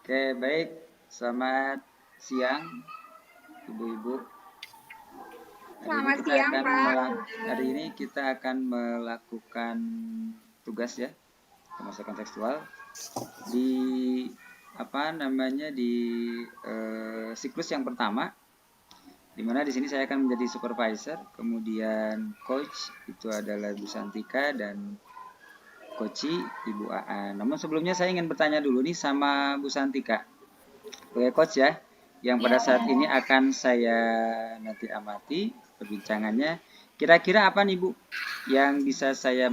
Oke, baik. Selamat siang, Ibu-ibu. Selamat siang, Pak. Hari ini kita akan melakukan tugas ya, termasuk kontekstual di di siklus yang pertama, di mana di sini saya akan menjadi supervisor, kemudian coach itu adalah Bu Santika dan Koci Ibu Aan. Namun sebelumnya saya ingin bertanya dulu nih sama Bu Santika. Oke, coach ya, yang pada saat ini akan saya nanti amati perbincangannya. Kira-kira apa nih Bu yang bisa saya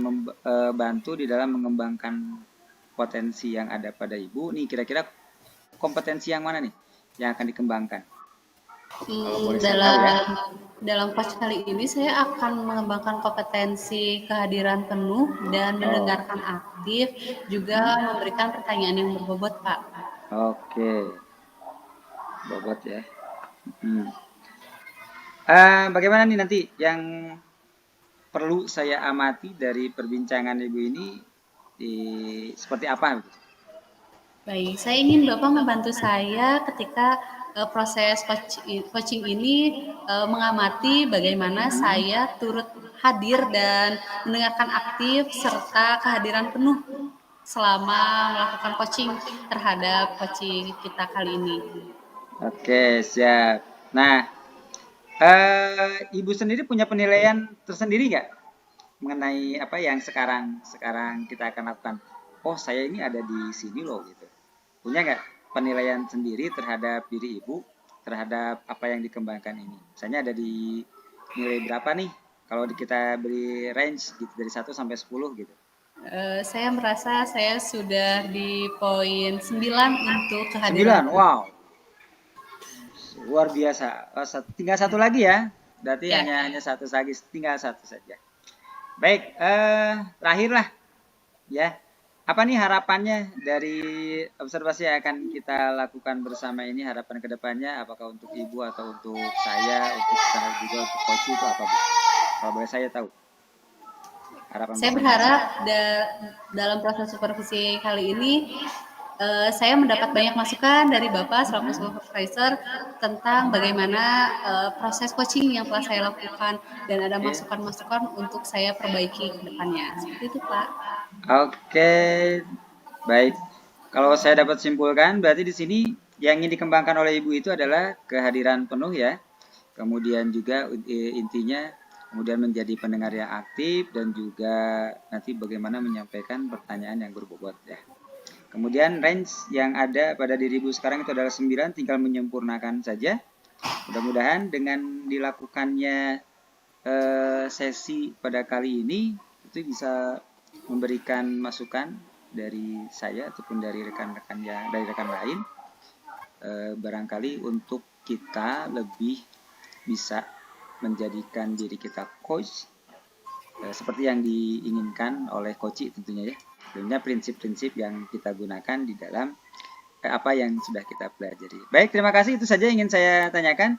bantu di dalam mengembangkan potensi yang ada pada Ibu? Nih kira-kira kompetensi yang mana nih yang akan dikembangkan? Kalau boleh saya tahu ya. Dalam coach kali ini saya akan mengembangkan kompetensi kehadiran penuh dan mendengarkan aktif, juga memberikan pertanyaan yang berbobot, Pak. Oke, bobot ya. Bagaimana nih nanti yang perlu saya amati dari perbincangan Ibu ini seperti apa? Baik, saya ingin Bapak membantu saya ketika proses coaching ini mengamati bagaimana saya turut hadir dan mendengarkan aktif serta kehadiran penuh selama melakukan coaching terhadap coaching kita kali ini. Oke, siap. Nah, Ibu sendiri punya penilaian tersendiri nggak mengenai apa yang sekarang kita akan lakukan? Oh, saya ini ada di sini loh gitu. Punya nggak penilaian sendiri terhadap diri Ibu terhadap apa yang dikembangkan ini? Misalnya ada di nilai berapa nih? Kalau kita beri range gitu dari 1 sampai 10 gitu. Saya merasa saya sudah di poin 9 untuk kehadiran 9, penuh. wow. Luar biasa. Tinggal satu lagi ya. Berarti Ya, hanya satu lagi, tinggal satu saja. Baik, terakhir lah ya. Apa nih harapannya dari observasi yang akan kita lakukan bersama ini, harapan kedepannya apakah untuk Ibu atau untuk saya, untuk kita juga untuk coach itu apa Bu? Kalau boleh saya tahu. Harapan saya bersama. berharap dalam proses supervisi kali ini saya mendapat banyak masukan dari Bapak selaku supervisor tentang bagaimana proses coaching yang telah saya lakukan dan ada Oke. masukan-masukan untuk saya perbaiki ke depannya. Seperti itu, Pak. Oke, baik. Kalau saya dapat simpulkan, berarti di sini yang ingin dikembangkan oleh Ibu itu adalah kehadiran penuh ya. Kemudian juga intinya kemudian menjadi pendengar yang aktif dan juga nanti bagaimana menyampaikan pertanyaan yang berbobot ya. Kemudian range yang ada pada diri Ibu sekarang itu adalah 9, tinggal menyempurnakan saja. Mudah-mudahan dengan dilakukannya sesi pada kali ini itu bisa memberikan masukan dari saya ataupun dari rekan-rekan lain barangkali untuk kita lebih bisa menjadikan diri kita coach seperti yang diinginkan oleh coach tentunya ya. Tentunya prinsip-prinsip yang kita gunakan di dalam apa yang sudah kita pelajari. Baik, terima kasih, itu saja yang ingin saya tanyakan.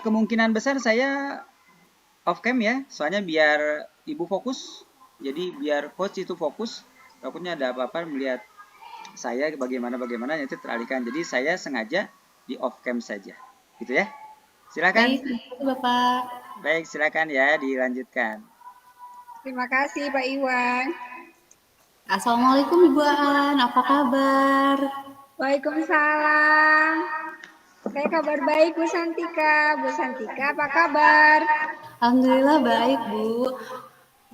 Kemungkinan besar saya off cam ya, soalnya biar Ibu fokus. Jadi biar coach itu fokus. Takutnya ada apa-apa melihat saya bagaimana nanti teralihkan. Jadi saya sengaja di off cam saja. Gitu ya. Silakan. Baik, terima kasih Bapak. Baik, silakan ya dilanjutkan. Terima kasih Pak Iwan. Assalamualaikum Ibu Aan, apa kabar? Waalaikumsalam. Saya kabar baik Bu Santika. Bu Santika apa kabar? Alhamdulillah baik Bu.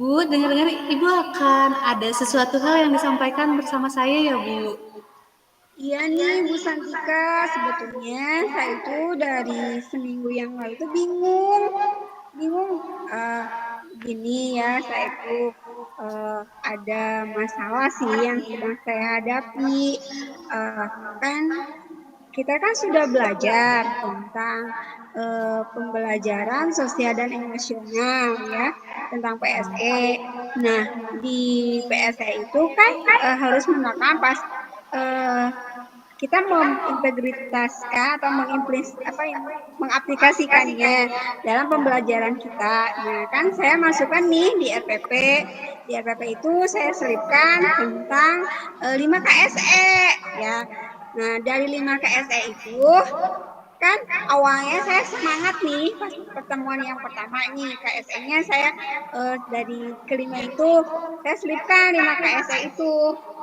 Bu, dengar-dengar Ibu akan ada sesuatu hal yang disampaikan bersama saya ya Bu? Iya nih Bu Santika, sebetulnya saya itu dari seminggu yang lalu tuh bingung. Gini ya, saya itu ada masalah sih yang sedang saya hadapi. Kan kita kan sudah belajar tentang pembelajaran sosial dan emosional ya, tentang PSE. Nah, di PSE itu kan harus menggunakan kita mengintegritaskan atau mengaplikasikannya dalam pembelajaran kita. Nah, kan saya masukkan nih di RPP. Di RPP itu saya selipkan tentang 5 KSE ya. Nah, dari 5 KSE itu kan awalnya saya semangat nih pas pertemuan yang pertama nih KSE-nya saya dari kelima itu saya selipkan 5 KSE itu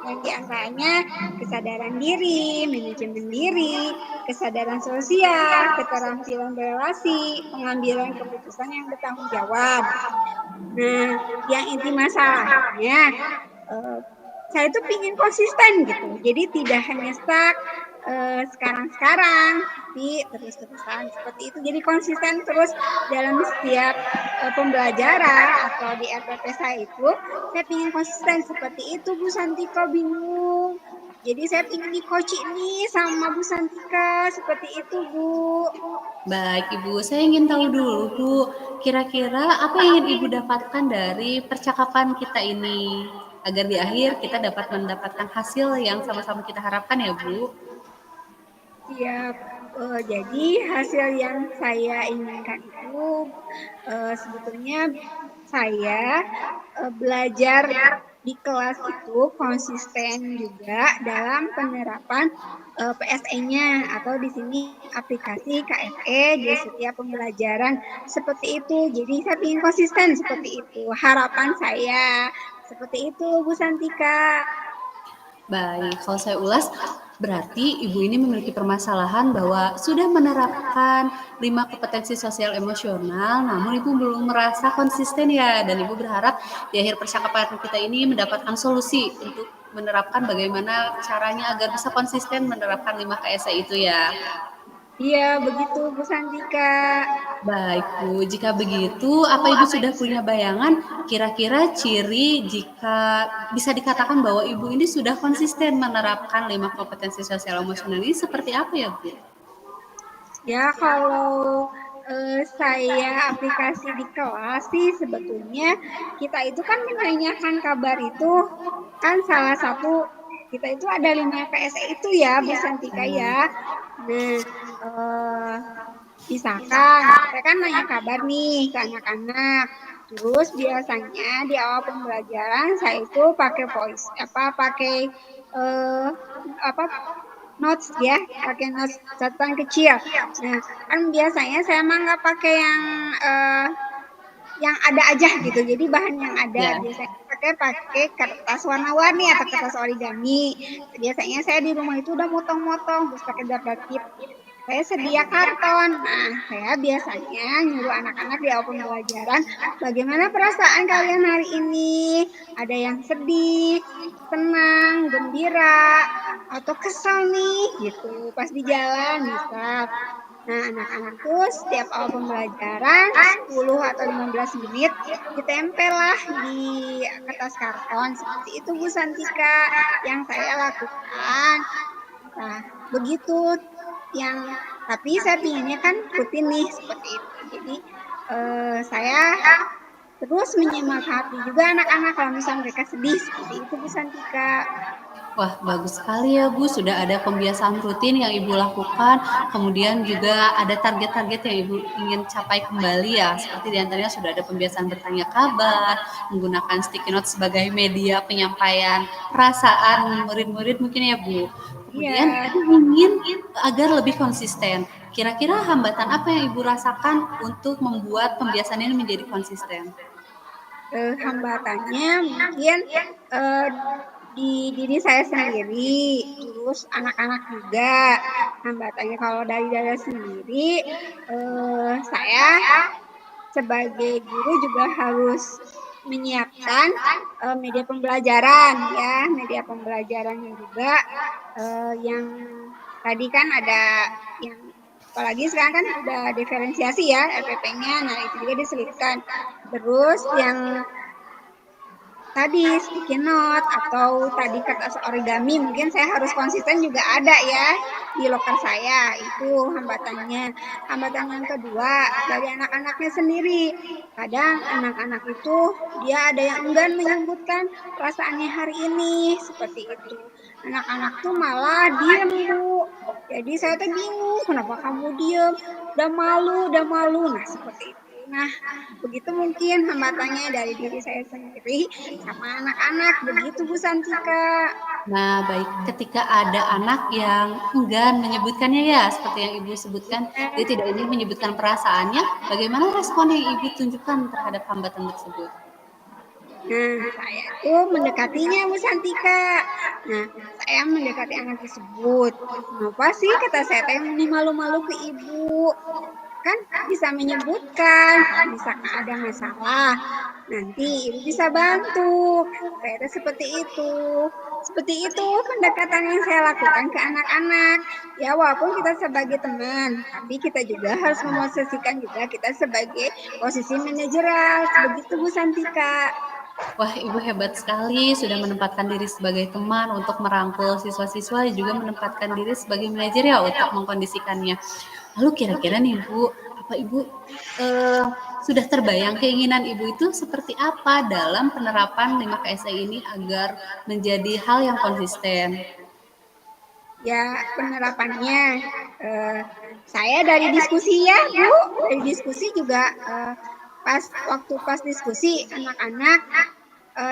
yang diantaranya kesadaran diri, manajemen diri, kesadaran sosial, keterampilan berelasi, pengambilan keputusan yang bertanggung jawab. Nah, yang inti masalahnya saya tuh pingin konsisten gitu. Jadi tidak hanya stuck sekarang-sekarang, tapi terus-terusan seperti itu. Jadi konsisten terus dalam setiap pembelajaran atau di RPP saya itu, saya pingin konsisten seperti itu Bu Santika bingung. Jadi saya ingin di-coach ini sama Bu Santika, seperti itu Bu. Baik Ibu, saya ingin tahu dulu Bu, kira-kira apa yang ingin Ibu dapatkan dari percakapan kita ini? Agar di akhir kita dapat mendapatkan hasil yang sama-sama kita harapkan ya Bu. Siap. Jadi hasil yang saya inginkan itu sebetulnya saya belajar di kelas itu konsisten juga dalam penerapan PSE-nya atau di sini aplikasi KSE di setiap pembelajaran seperti itu. Jadi saya ingin konsisten seperti itu. Harapan saya seperti itu Bu Santika. Baik, kalau saya ulas, berarti Ibu ini memiliki permasalahan bahwa sudah menerapkan 5 kompetensi sosial emosional, namun Ibu belum merasa konsisten ya, dan Ibu berharap di akhir percakapan kita ini mendapatkan solusi untuk menerapkan bagaimana caranya agar bisa konsisten menerapkan 5 KSE itu ya. Iya, begitu Bu Santika. Baik Bu, jika begitu apa Ibu sudah punya bayangan kira-kira ciri jika bisa dikatakan bahwa Ibu ini sudah konsisten menerapkan 5 kompetensi sosial emosional ini seperti apa ya Bu? Ya, kalau saya aplikasi di kelas sih sebetulnya kita itu kan menanyakan kabar itu kan salah satu kita itu ada 5 PSE itu ya Bu Santika ya. Nah, misalkan saya kan nanya kabar nih ke anak-anak. Terus biasanya di awal pembelajaran saya itu pakai voice pakai eh, apa notes ya, pakai notes catatan kecil. Nah, kan biasanya saya emang nggak pakai yang ada aja gitu. Jadi bahan yang ada Ya. biasanya pakai kertas warna-warni atau kertas origami. Biasanya saya di rumah itu udah motong-motong terus pakai double tip. Saya sedia karton. Nah, saya biasanya nyuruh anak-anak di awal pembelajaran, bagaimana perasaan kalian hari ini? Ada yang sedih, senang, gembira, atau kesal nih gitu. Pas di jalan misal. Nah, anak-anak tuh setiap awal pembelajaran 10 atau 15 menit ditempel lah di kertas karton. Seperti itu Bu Santika yang saya lakukan. Nah, begitu yang tapi saya pinginnya kan rutin nih seperti itu. Jadi saya terus menyemangati juga anak-anak kalau misalnya mereka sedih seperti itu Bu Santika. Wah, bagus sekali ya Bu, sudah ada pembiasaan rutin yang Ibu lakukan, kemudian juga ada target-target yang Ibu ingin capai kembali ya, seperti diantaranya sudah ada pembiasaan bertanya kabar, menggunakan sticky note sebagai media penyampaian perasaan murid-murid mungkin ya Bu. Kemudian Iya, Ibu ingin agar lebih konsisten. Kira-kira hambatan apa yang Ibu rasakan untuk membuat pembiasaan ini menjadi konsisten? hambatannya mungkin eh, di diri saya sendiri, terus anak-anak juga. Hambatannya kalau dari saya sendiri, saya sebagai guru juga harus menyiapkan media pembelajaran ya, media pembelajarannya juga yang tadi kan ada yang apalagi sekarang kan udah diferensiasi ya RPP-nya, nah itu juga diselipkan. Terus yang tadi sticky note atau tadi kertas origami mungkin saya harus konsisten juga ada ya di loker saya itu hambatannya. Hambatan yang kedua dari anak-anaknya sendiri, kadang anak-anak itu dia ada yang enggan menyebutkan perasaannya hari ini seperti itu. Anak-anak tuh malah diem Bu, jadi saya tuh bingung kenapa kamu diem, udah malu nah seperti itu. Nah, begitu mungkin hambatannya dari diri saya sendiri sama anak-anak. Begitu Bu Santika. Nah, baik. Ketika ada anak yang enggan menyebutkannya ya, seperti yang Ibu sebutkan, dia tidak ingin menyebutkan perasaannya, bagaimana respon yang Ibu tunjukkan terhadap hambatan tersebut? Nah, saya itu mendekatinya Bu Santika. Nah, saya mendekati anak tersebut. Kenapa sih kata saya teh ini malu-malu ke ibu? Kan bisa menyebutkan kalau misalkan ada masalah, nanti ibu bisa bantu. Saya teh seperti itu. Seperti itu pendekatan yang saya lakukan ke anak-anak. Ya walaupun kita sebagai teman, tapi kita juga harus memosisikan juga kita sebagai posisi manajerial. Begitu Bu Santika. Wah, Ibu hebat sekali sudah menempatkan diri sebagai teman untuk merangkul siswa-siswa dan juga menempatkan diri sebagai manajer ya untuk mengkondisikannya. Lalu kira-kira nih Bu, apa Ibu sudah terbayang keinginan Ibu itu seperti apa dalam penerapan 5KSE ini agar menjadi hal yang konsisten? Ya, penerapannya saya dari diskusi ya, Bu. Dari diskusi juga pas diskusi anak-anak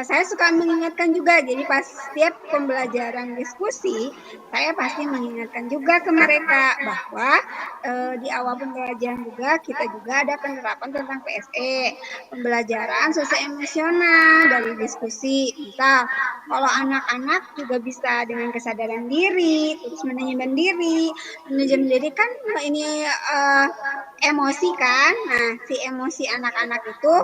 saya suka mengingatkan juga. Jadi pas setiap pembelajaran diskusi, saya pasti mengingatkan juga ke mereka bahwa di awal pembelajaran juga kita juga ada penerapan tentang PSE, pembelajaran sosial emosional dari diskusi. Misal, kalau anak-anak juga bisa dengan kesadaran diri, terus manajemen diri kan ini emosi kan. Nah, si emosi anak-anak itu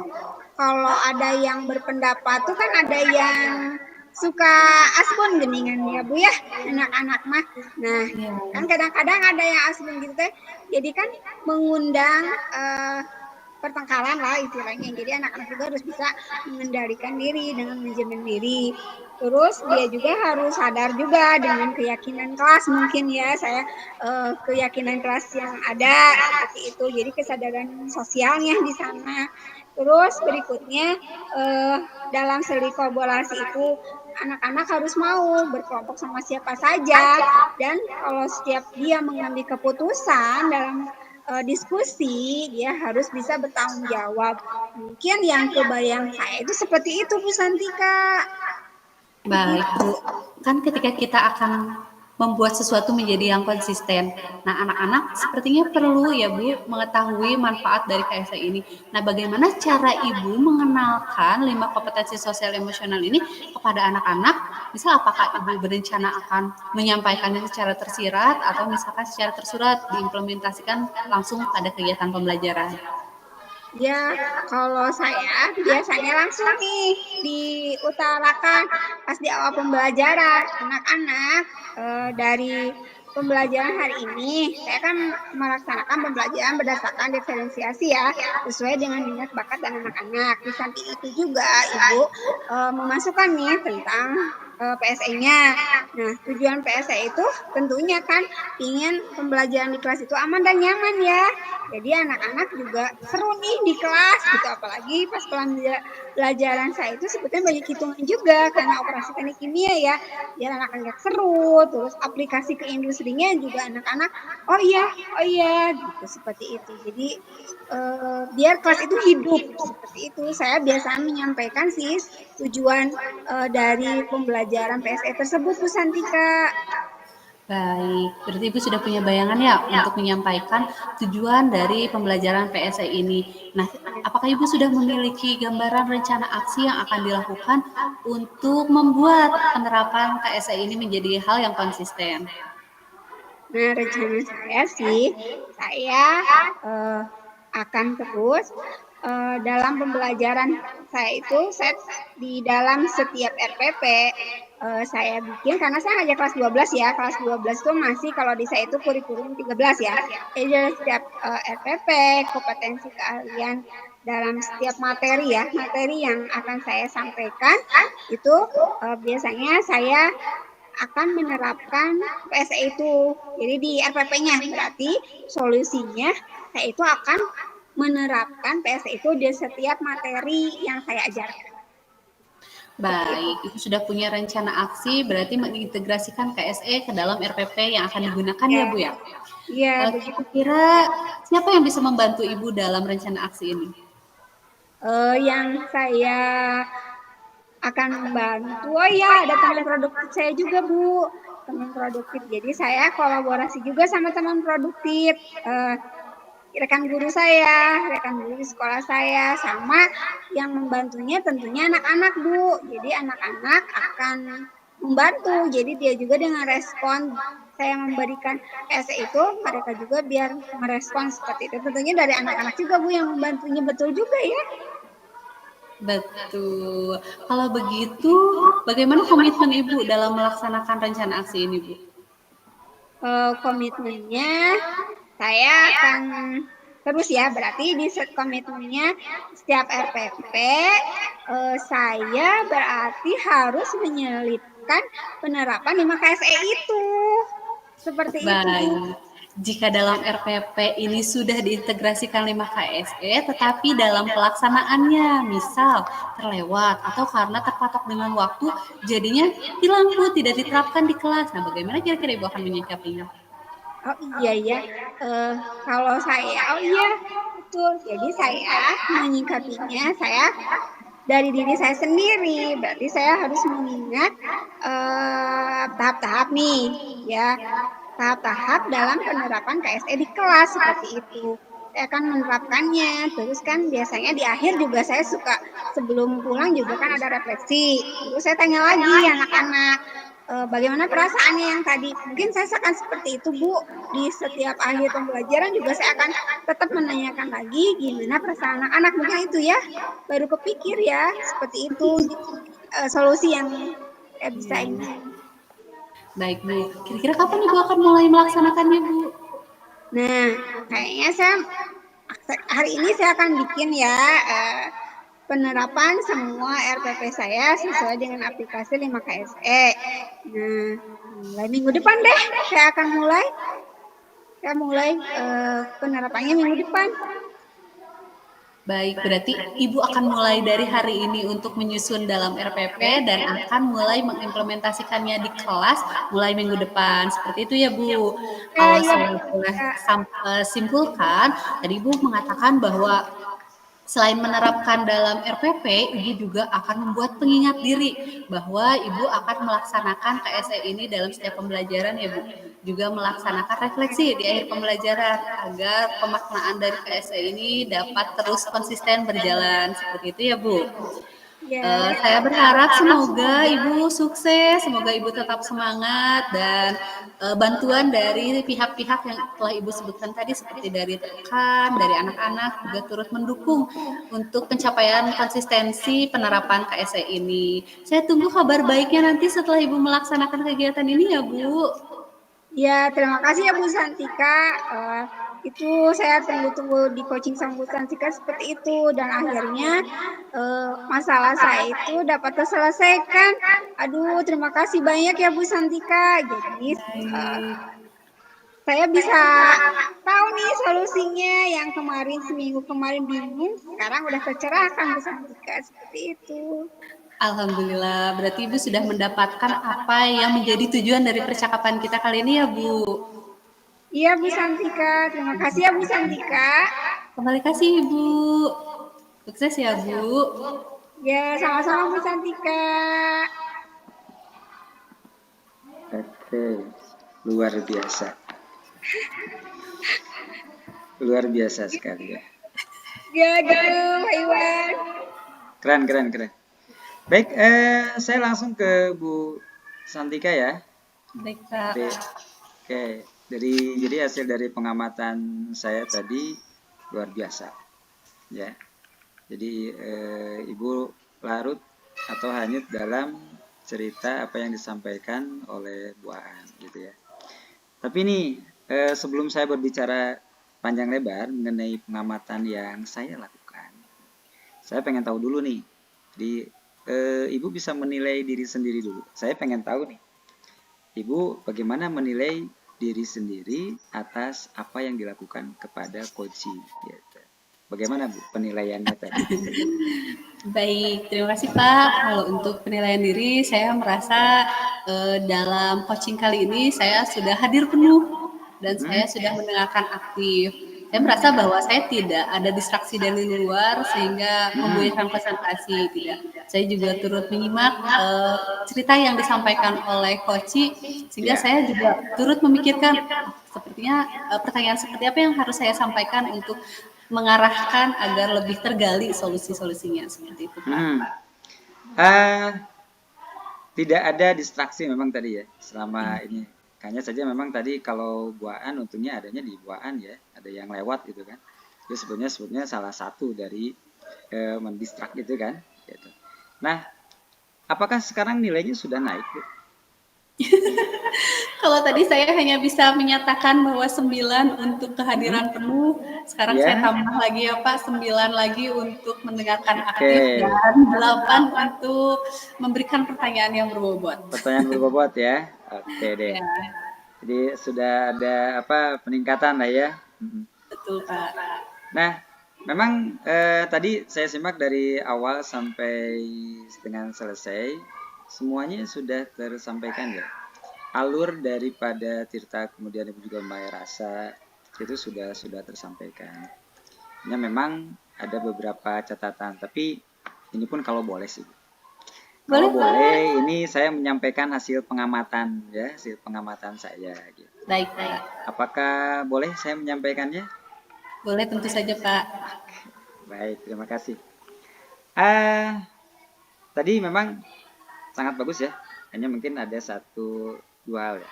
kalau ada yang berpendapat tuh kan ada yang suka asbun geningan ya Bu ya, anak-anak mah. Nah, Ya, kan kadang-kadang ada yang asbun gitu teh. Jadi kan mengundang pertengkaran lah istilahnya. Jadi anak-anak juga harus bisa mengendalikan diri dengan manajemen diri. Terus dia juga harus sadar juga dengan keyakinan kelas mungkin ya saya keyakinan kelas yang ada seperti itu. Jadi kesadaran sosialnya di sana. Terus berikutnya dalam seri kolaborasi itu anak-anak harus mau berkelompok sama siapa saja dan kalau setiap dia mengambil keputusan dalam diskusi dia harus bisa bertanggung jawab. Mungkin yang kebayang saya itu seperti itu Bu Santika. baik Begitu. Bu. Kan ketika kita akan membuat sesuatu menjadi yang konsisten. Nah, anak-anak sepertinya perlu ya Bu mengetahui manfaat dari KSE ini. Nah, bagaimana cara Ibu mengenalkan 5 kompetensi sosial emosional ini kepada anak-anak? Misal apakah Ibu berencana akan menyampaikannya secara tersirat atau misalkan secara tersurat diimplementasikan langsung pada kegiatan pembelajaran? Ya, kalau saya biasanya langsung nih diutarakan pas di awal pembelajaran. Anak-anak dari pembelajaran hari ini, saya kan melaksanakan pembelajaran berdasarkan diferensiasi ya, sesuai dengan minat bakat dan anak-anak. Di samping itu juga Ibu memasukkan nih tentang PSE-nya. Nah, tujuan PSE itu tentunya kan ingin pembelajaran di kelas itu aman dan nyaman ya. Jadi anak-anak juga seru nih di kelas gitu, apalagi pas pelajaran saya itu sebetulnya banyak hitungan juga karena operasi teknik kimia ya. Biar anak-anak seru, terus aplikasi ke industrinya juga anak-anak oh iya gitu seperti itu. Jadi biar kelas itu hidup seperti itu. Saya biasa menyampaikan sih tujuan dari pembelajaran PSE tersebut Bu Santika. Baik, berarti Ibu sudah punya bayangan ya untuk menyampaikan tujuan dari pembelajaran PSE ini. Nah, apakah Ibu sudah memiliki gambaran rencana aksi yang akan dilakukan untuk membuat penerapan KSE ini menjadi hal yang konsisten? Nah, rencana saya sih, saya akan terus dalam pembelajaran saya itu di dalam setiap RPP saya bikin karena saya ngajak kelas 12 ya. Kelas 12 itu masih kalau di saya itu kurikulum 13 ya. Jadi dalam setiap RPP, kompetensi keahlian dalam setiap materi ya, materi yang akan saya sampaikan itu biasanya saya akan menerapkan PSE itu. Jadi di RPP-nya berarti solusinya saya itu akan menerapkan PSE itu di setiap materi yang saya ajarkan. Seperti itu. Baik, Ibu sudah punya rencana aksi berarti mengintegrasikan KSE ke dalam RPP yang akan digunakan ya Ya, Bu ya? ya begitu. Kira-kira siapa yang bisa membantu Ibu dalam rencana aksi ini? Yang saya akan membantu, oh ya ada teman produktif saya juga Bu, teman produktif. Jadi saya kolaborasi juga sama teman produktif, rekan guru saya, rekan guru di sekolah saya, sama yang membantunya tentunya anak-anak Bu. Jadi anak-anak akan membantu, jadi dia juga dengan respon saya memberikan PSE itu, mereka juga biar merespon seperti itu. Tentunya dari anak-anak juga Bu yang membantunya, betul juga ya. Betul. Kalau begitu, bagaimana komitmen Ibu dalam melaksanakan rencana aksi ini, Bu? Komitmennya saya akan terus ya, berarti di komitmennya setiap RPP saya berarti harus menyelipkan penerapan 5 KSE itu. Seperti itu, Bu. Baik. Jika dalam RPP ini sudah diintegrasikan 5 KSE, tetapi dalam pelaksanaannya, misal terlewat atau karena terpatok dengan waktu, jadinya hilang Bu, tidak diterapkan di kelas. Nah, bagaimana kira-kira Ibu akan menyikapinya? Oh iya ya, kalau saya, oh iya betul. Jadi saya menyikapinya, saya dari diri saya sendiri. Berarti saya harus mengingat tahap-tahap nih, ya. Tahap-tahap dalam penerapan KSE di kelas seperti itu. Saya akan menerapkannya. Terus kan biasanya di akhir juga saya suka sebelum pulang juga kan ada refleksi. Terus saya tanya lagi anak-anak, bagaimana perasaannya yang tadi. Mungkin saya akan seperti itu Bu. Di setiap akhir pembelajaran juga saya akan tetap menanyakan lagi gimana perasaan anak-anak. Mungkin itu ya, baru kepikir ya seperti itu solusi yang saya bisa ini. Baik Bu, kira-kira kapan Ibu akan mulai melaksanakannya Bu? Nah, kayaknya saya hari ini saya akan bikin ya penerapan semua RPP saya sesuai dengan aplikasi 5 KSE. Nah, mulai minggu depan deh saya akan mulai. Saya mulai penerapannya minggu depan. Baik, berarti Ibu akan mulai dari hari ini untuk menyusun dalam RPP dan akan mulai mengimplementasikannya di kelas mulai minggu depan. Seperti itu ya Bu. Kalau saya boleh simpulkan, tadi Ibu mengatakan bahwa selain menerapkan dalam RPP, Ibu juga akan membuat pengingat diri bahwa Ibu akan melaksanakan KSE ini dalam setiap pembelajaran ya Bu. Juga melaksanakan refleksi di akhir pembelajaran agar pemaknaan dari KSE ini dapat terus konsisten berjalan. Seperti itu ya Bu. Saya berharap semoga Ibu sukses, semoga Ibu tetap semangat dan bantuan dari pihak-pihak yang telah Ibu sebutkan tadi seperti dari rekan, dari anak-anak juga turut mendukung untuk pencapaian konsistensi penerapan KSE ini. Saya tunggu kabar baiknya nanti setelah Ibu melaksanakan kegiatan ini ya Bu. Ya, terima kasih ya Bu Santika. Itu saya tunggu-tunggu di coaching sama Bu Santika seperti itu, dan akhirnya masalah saya itu dapat terselesaikan. Aduh, terima kasih banyak ya Bu Santika. Jadi saya bisa tahu nih solusinya yang kemarin seminggu kemarin bingung, sekarang udah tercerahkan Bu Santika seperti itu. Alhamdulillah, berarti Ibu sudah mendapatkan apa yang menjadi tujuan dari percakapan kita kali ini ya Bu. Iya Bu Santika, terima kasih ya Bu Santika. Kembali kasih Ibu. Sukses ya Bu. Ya, sama-sama Bu Santika. Oke, luar biasa. Luar biasa sekali ya. Ya gitu, Pak Iwan. Keren. Baik, saya langsung ke Bu Santika ya. Baik Pak. Oke, jadi hasil dari pengamatan saya tadi luar biasa, ya. Jadi Ibu larut atau hanyut dalam cerita apa yang disampaikan oleh Bu Aan, gitu ya. Tapi nih, sebelum saya berbicara panjang lebar mengenai pengamatan yang saya lakukan, saya pengen tahu dulu nih. Jadi Ibu bisa menilai diri sendiri dulu. Saya pengen tahu nih, Ibu bagaimana menilai diri sendiri atas apa yang dilakukan kepada coaching, gitu. Bagaimana Bu penilaiannya tadi? Baik, terima kasih Pak. Kalau untuk penilaian diri, saya merasa dalam coaching kali ini saya sudah hadir penuh dan saya sudah mendengarkan aktif. saya merasa bahwa saya tidak ada distraksi dari luar sehingga membuyarkan konsentrasi, tidak. Saya juga turut menyimak cerita yang disampaikan oleh Koci, sehingga Ya. saya juga turut memikirkan sepertinya pertanyaan seperti apa yang harus saya sampaikan untuk mengarahkan agar lebih tergali solusi-solusinya seperti itu, Pak. Ah, tidak ada distraksi memang tadi ya selama ini. Hanya saja memang tadi kalau buaan untungnya adanya di buaan ya, ada yang lewat gitu kan. Itu sebetulnya salah satu dari mendistrak gitu kan. Gitu. Nah, apakah sekarang nilainya sudah naik, Bu? Kalau tadi saya hanya bisa menyatakan bahwa 9 untuk kehadiran penuh, sekarang saya Ya, tambah lagi ya Pak, 9 lagi untuk mendengarkan oke. aktif dan 8 untuk memberikan pertanyaan yang berbobot. Pertanyaan berbobot ya. Oke deh. Ya, Jadi sudah ada apa peningkatan lah ya. betul Pak. Nah, memang tadi saya simak dari awal sampai dengan selesai, semuanya sudah tersampaikan ya. Alur daripada Tirta kemudian Ibu juga Mbak Rasa itu sudah tersampaikan. Hanya memang ada beberapa catatan, tapi ini pun kalau boleh sih. Kalau Boleh Pak. boleh, ini saya menyampaikan hasil pengamatan ya, hasil pengamatan saya gitu. Baik Pak. Apakah boleh saya menyampaikannya? Boleh tentu saja Pak. Baik, terima kasih. Tadi memang sangat bagus ya. Hanya mungkin ada satu dua hal ya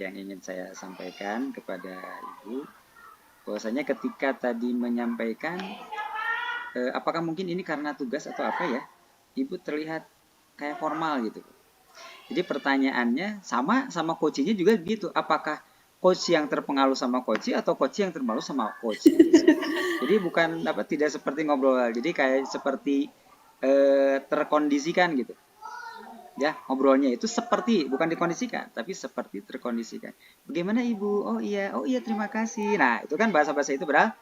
yang ingin saya sampaikan kepada Ibu. Bahwasanya ketika tadi menyampaikan, apakah mungkin ini karena tugas atau apa ya? Ibu terlihat kayak formal gitu. Jadi pertanyaannya sama coachnya juga gitu. Apakah coach yang terpengaruh sama coach atau coach yang terpengaruh sama coach? Jadi bukan tidak seperti ngobrol. Jadi kayak seperti terkondisikan gitu. Ya, ngobrolnya itu seperti bukan dikondisikan, tapi seperti terkondisikan. Bagaimana Ibu? Oh iya, terima kasih. Nah, itu kan bahasa-bahasa itu padahal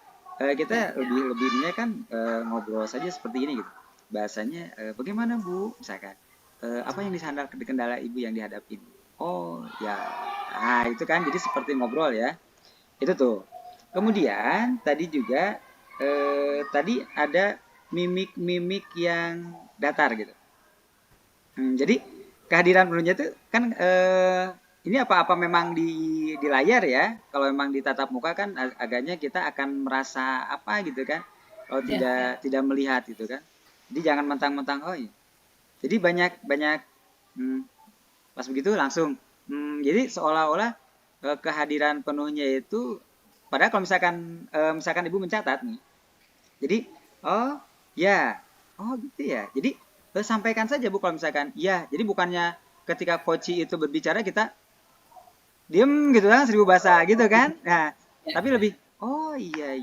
kita lebihnya kan ngobrol saja seperti ini gitu. Bahasanya bagaimana Bu? Misalkan apa yang kendala Ibu yang dihadapin? Oh, ya. Nah, itu kan jadi seperti ngobrol ya. Itu tuh. Kemudian tadi juga tadi ada mimik-mimik yang datar gitu. Jadi kehadiran penuhnya itu kan ini apa memang di layar ya? Kalau memang di tatap muka kan agaknya kita akan merasa apa gitu kan? Kalau Ya. tidak melihat gitu kan? Jadi jangan mentang-mentang oh iya. Jadi banyak pas begitu langsung. Jadi seolah-olah kehadiran penuhnya itu padahal kalau misalkan Ibu mencatat nih. Jadi oh ya, oh gitu ya. Jadi sampaikan saja Bu kalau misalkan iya. Jadi bukannya ketika coach itu berbicara kita diem gitu kan 1000 bahasa gitu kan. Nah, tapi lebih oh iya.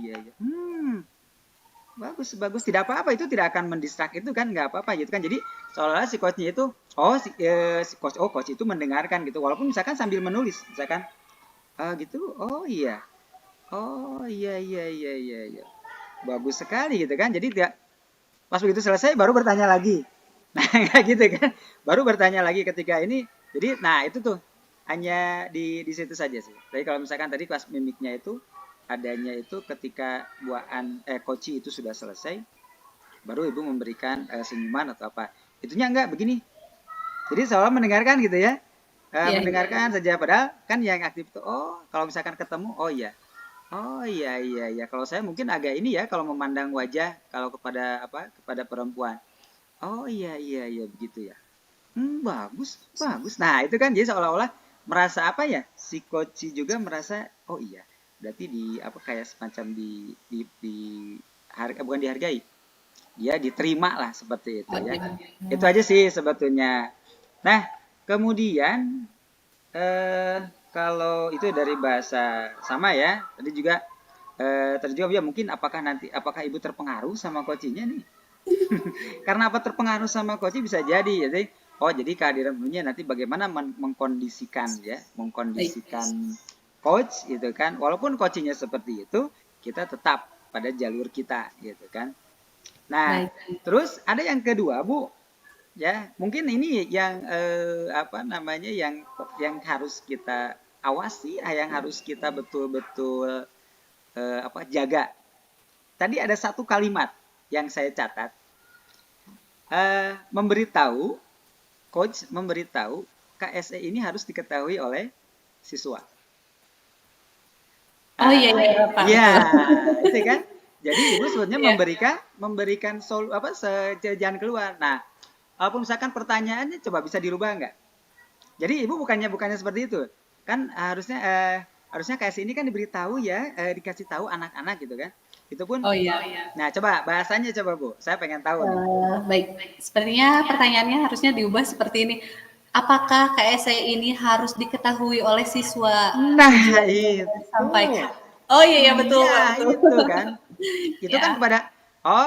Bagus tidak apa-apa itu tidak akan mendistrak itu kan nggak apa-apa gitu kan. Jadi seolah-olah si coachnya itu coach itu mendengarkan gitu walaupun misalkan sambil menulis misalkan gitu oh iya. Bagus sekali gitu kan. Jadi tidak pas begitu selesai baru bertanya lagi. Nah, kayak gitu kan. Baru bertanya lagi ketika ini. Jadi, nah itu tuh hanya di situ saja sih. Tapi kalau misalkan tadi kelas mimiknya itu adanya itu ketika koci itu sudah selesai, baru ibu memberikan senyuman atau apa. Itunya enggak begini. Jadi seolah mendengarkan gitu ya. Mendengarkan saja padahal kan yang aktif itu kalau misalkan ketemu oh iya. Kalau saya mungkin agak ini ya kalau memandang wajah kalau kepada perempuan. Oh iya begitu ya. Bagus. Nah, itu kan jadi seolah-olah merasa apa ya? Si coach juga merasa oh iya. Berarti kayak semacam bukan dihargai. Dia diterima lah seperti itu ya. Itu aja sih sebetulnya. Nah, kemudian kalau itu dari bahasa sama ya. Tadi juga ya mungkin apakah Ibu terpengaruh sama coachnya nih? Karena apa terpengaruh sama coach bisa jadi. Jadi kehadiran penuhnya nanti bagaimana mengkondisikan coach gitu kan. Walaupun coachnya seperti itu, kita tetap pada jalur kita gitu kan. Nah, terus ada yang kedua, Bu. Ya, mungkin ini yang yang harus kita awasi, yang harus kita betul-betul jaga. Tadi ada satu kalimat yang saya catat, coach memberitahu KSE ini harus diketahui oleh siswa. Oh iya Pak. Iya, itu kan. Jadi ibu sebetulnya Iya. memberikan jalan keluar. Nah, walaupun misalkan pertanyaannya coba bisa dirubah nggak? Jadi ibu bukannya seperti itu. Kan harusnya KSE ini kan diberitahu ya, dikasih tahu anak-anak gitu kan. Itu pun. Oh iya. Nah, coba bahasanya coba Bu. Saya pengen tahu nih. Baik, sepertinya pertanyaannya harusnya diubah seperti ini. Apakah KSE ini harus diketahui oleh siswa? Nah, itu. Sampai. Oh iya betul. Iya, betul. itu kan. Itu Ya. kan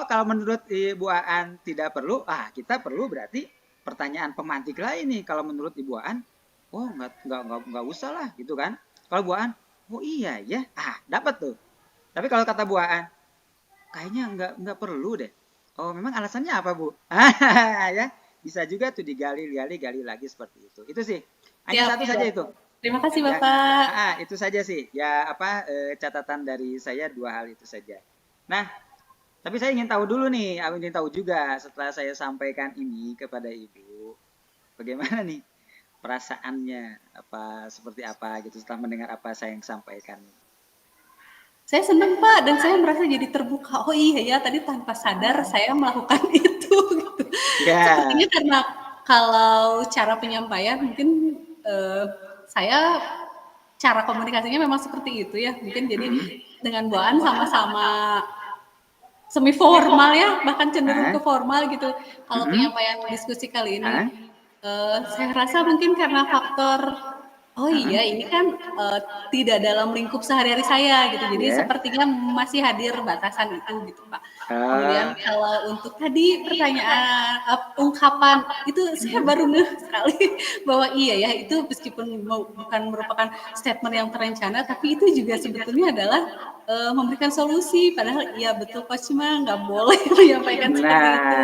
kalau menurut Ibu Aan tidak perlu, kita perlu berarti pertanyaan pemantik lain nih. Kalau menurut Ibu Aan, nggak usah lah gitu kan. Kalau Bu Aan, oh iya ya, dapat tuh. Tapi kalau kata Bu Aan, kayaknya nggak perlu deh. Oh, memang alasannya apa, Bu? Ya, bisa juga tuh digali lagi seperti itu. Itu sih. Hanya satu saja itu. Terima kasih Bapak. Ya, itu saja sih. Ya, catatan dari saya 2 hal itu saja. Nah, tapi saya ingin tahu dulu nih, aku ingin tahu juga setelah saya sampaikan ini kepada Ibu, bagaimana nih perasaannya, seperti apa gitu setelah mendengar apa saya yang sampaikan. Saya senang Pak, dan saya merasa jadi terbuka. Oh iya ya, tadi tanpa sadar saya melakukan itu. Gitu. Ya. Sepertinya karena kalau cara penyampaian mungkin saya cara komunikasinya memang seperti itu ya. Mungkin jadi dengan Bu Aan sama-sama semi formal ya, bahkan cenderung ke formal gitu. Kalau penyampaian diskusi kali ini, saya rasa mungkin karena faktor oh iya, ini kan tidak dalam lingkup sehari-hari saya gitu. Jadi sepertinya masih hadir batasan itu gitu Pak. Kemudian kalau untuk tadi pertanyaan ungkapan itu saya baru ngeh sekali bahwa iya ya itu meskipun bukan merupakan statement yang terencana, tapi itu juga sebetulnya adalah memberikan solusi. Padahal iya betul Coach mah nggak boleh menyampaikan seperti itu.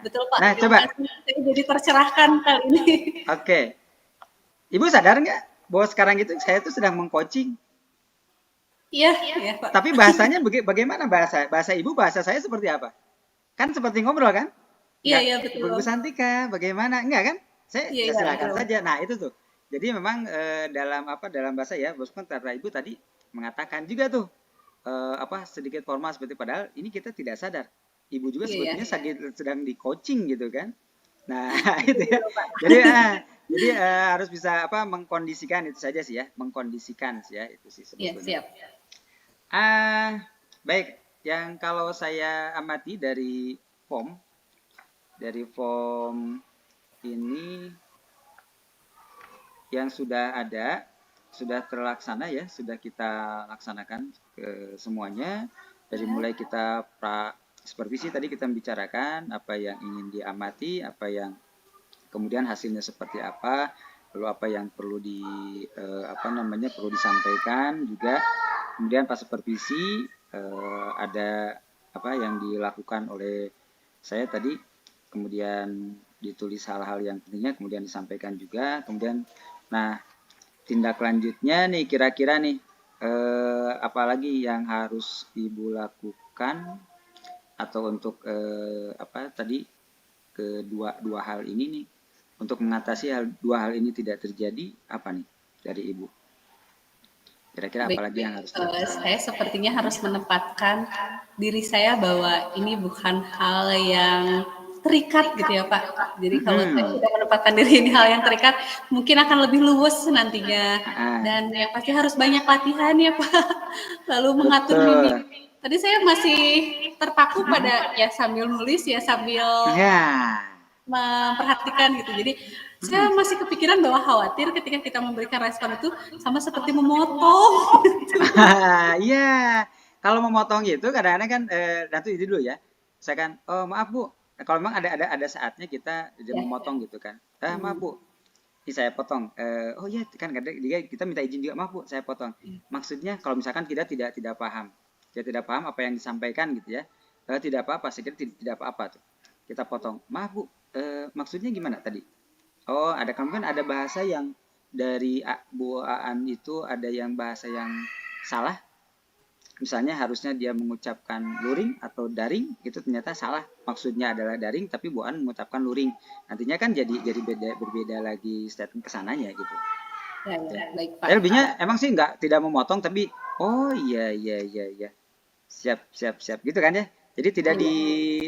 Betul Pak. Nah, coba. Saya jadi tercerahkan kali ini. Oke. Ibu sadar nggak bahwa sekarang itu saya tuh sedang mengcoaching? Iya, Pak. Tapi bahasanya bagaimana bahasa Ibu, bahasa saya seperti apa? Kan seperti ngobrol kan? Iya, betul. Bu Santika, bagaimana? Enggak kan? Saya silakan saja. Nah, itu tuh. Jadi memang dalam bahasa ya, Bos Kontra Ibu tadi mengatakan juga tuh sedikit formal seperti padahal ini kita tidak sadar. Ibu juga sebetulnya sedang di coaching gitu kan. Nah, itu ya. Jadi harus bisa mengkondisikan itu saja sih ya, mengkondisikan sih ya itu sih sebetulnya. Iya, siap. Baik, yang kalau saya amati dari form ini yang sudah ada, sudah terlaksana ya, sudah kita laksanakan ke semuanya. Dari mulai kita supervisi tadi kita membicarakan apa yang ingin diamati, apa yang kemudian hasilnya seperti apa, lalu apa yang perlu perlu disampaikan juga. Kemudian pas supervisi ada apa yang dilakukan oleh saya tadi, kemudian ditulis hal-hal yang pentingnya, kemudian disampaikan juga. Kemudian, nah tindak lanjutnya nih kira-kira nih apalagi yang harus Ibu lakukan atau untuk tadi kedua hal ini nih, untuk mengatasi dua hal ini tidak terjadi, apa nih dari Ibu? Kira-kira apalagi yang harus dilakukan? Saya sepertinya harus menempatkan diri saya bahwa ini bukan hal yang terikat gitu ya Pak. Jadi kalau saya sudah menempatkan diri ini hal yang terikat, mungkin akan lebih luwes nantinya. Dan yang pasti harus banyak latihan ya Pak. Lalu mengatur mimik. Tadi saya masih terpaku pada ya sambil nulis ya sambil memperhatikan gitu. Jadi saya masih kepikiran bahwa khawatir ketika kita memberikan respon itu sama seperti memotong. Iya, kalau memotong gitu kadang-kadang kan nanti itu dulu ya. Saya kan, oh maaf Bu, kalau memang ada saatnya kita memotong gitu kan. Maaf Bu, ini saya potong. Oh iya kan kita minta izin juga, maaf Bu, saya potong. Maksudnya kalau misalkan kita tidak paham, apa yang disampaikan gitu ya, tidak apa-apa, saya kira tidak apa-apa tuh. Kita potong, maaf Bu, maksudnya gimana tadi? Oh, kan ada bahasa yang dari Bu Aan itu ada yang bahasa yang salah. misalnya harusnya dia mengucapkan luring atau daring, itu ternyata salah, maksudnya adalah daring tapi Bu An mengucapkan luring, nantinya kan jadi berbeda lagi statement kesananya gitu. Ya, baik Pak. Saya lebihnya emang sih tidak memotong, tapi oh iya siap gitu kan ya. Jadi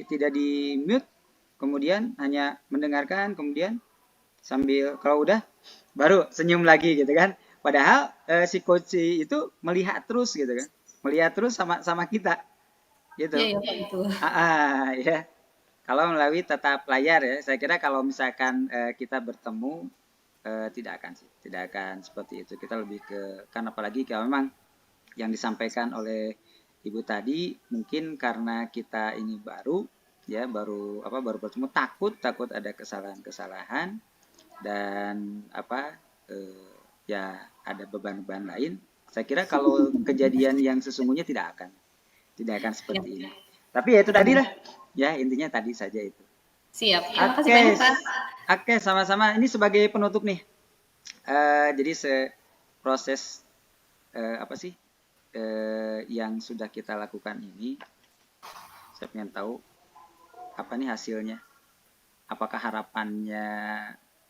tidak di mute, kemudian hanya mendengarkan, kemudian sambil kalau udah baru senyum lagi gitu kan. Padahal si coach itu melihat terus gitu kan. Melihat terus sama kita gitu. Iya, ya Pak, betul. Ya. Kalau melalui tatap layar ya, saya kira kalau misalkan kita bertemu tidak akan seperti itu. Kita lebih ke, kan apalagi kalau memang yang disampaikan oleh Ibu tadi mungkin karena kita ini baru baru bertemu, takut ada kesalahan dan ya ada beban-beban lain. Saya kira kalau kejadian yang sesungguhnya tidak akan seperti ini. Tapi ya itu tadi lah. Ya, intinya tadi saja itu. Siap. Terima kasih banyak, Pak. Oke, sama-sama. Ini sebagai penutup nih. Jadi proses yang sudah kita lakukan ini, saya pengen tahu apa nih hasilnya. Apakah harapannya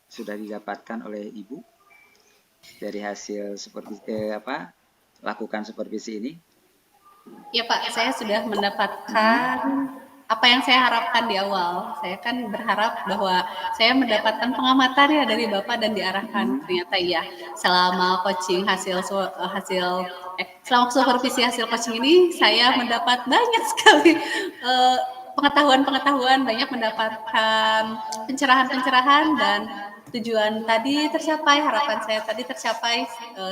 sudah didapatkan oleh Ibu dari hasil seperti lakukan supervisi ini? Ya Pak, saya sudah mendapatkan apa yang saya harapkan di awal. Saya kan berharap bahwa saya mendapatkan pengamatan ya dari Bapak dan diarahkan. Ternyata iya, selama coaching selama supervisi hasil coaching ini, saya mendapat banyak sekali pengetahuan-pengetahuan, banyak mendapatkan pencerahan-pencerahan dan tujuan tadi tercapai, harapan saya tadi tercapai.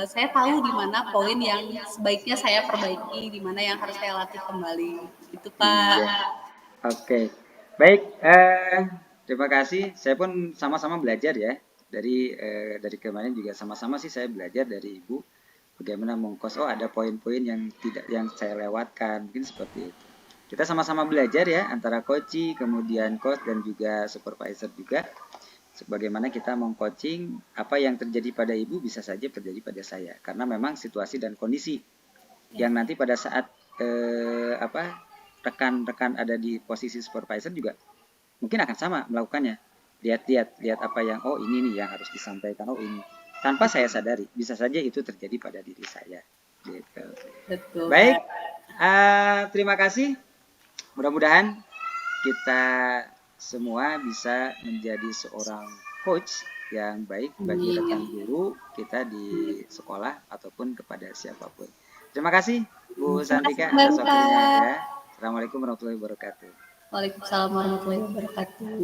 Saya tahu di mana poin yang sebaiknya saya perbaiki, di mana yang harus saya latih kembali. Itu Pak. Oke. Baik, terima kasih. Saya pun sama-sama belajar ya. Dari kemarin juga sama-sama sih saya belajar dari Ibu bagaimana mengkos. Oh, ada poin-poin yang saya lewatkan. Mungkin seperti itu. Kita sama-sama belajar ya antara coach, kemudian coach dan juga supervisor juga. Sebagaimana kita meng-coaching, apa yang terjadi pada Ibu bisa saja terjadi pada saya. Karena memang situasi dan kondisi yang nanti pada saat rekan-rekan ada di posisi supervisor juga mungkin akan sama melakukannya. Lihat apa yang ini nih yang harus disampaikan, ini. Tanpa saya sadari, bisa saja itu terjadi pada diri saya. Gitu. Betul. Baik, terima kasih. Mudah-mudahan kita semua bisa menjadi seorang coach yang baik bagi rekan guru kita di sekolah ataupun kepada siapapun. Terima kasih Bu Santika atas waktunya ya. Assalamualaikum warahmatullahi wabarakatuh. Waalaikumsalam warahmatullahi wabarakatuh.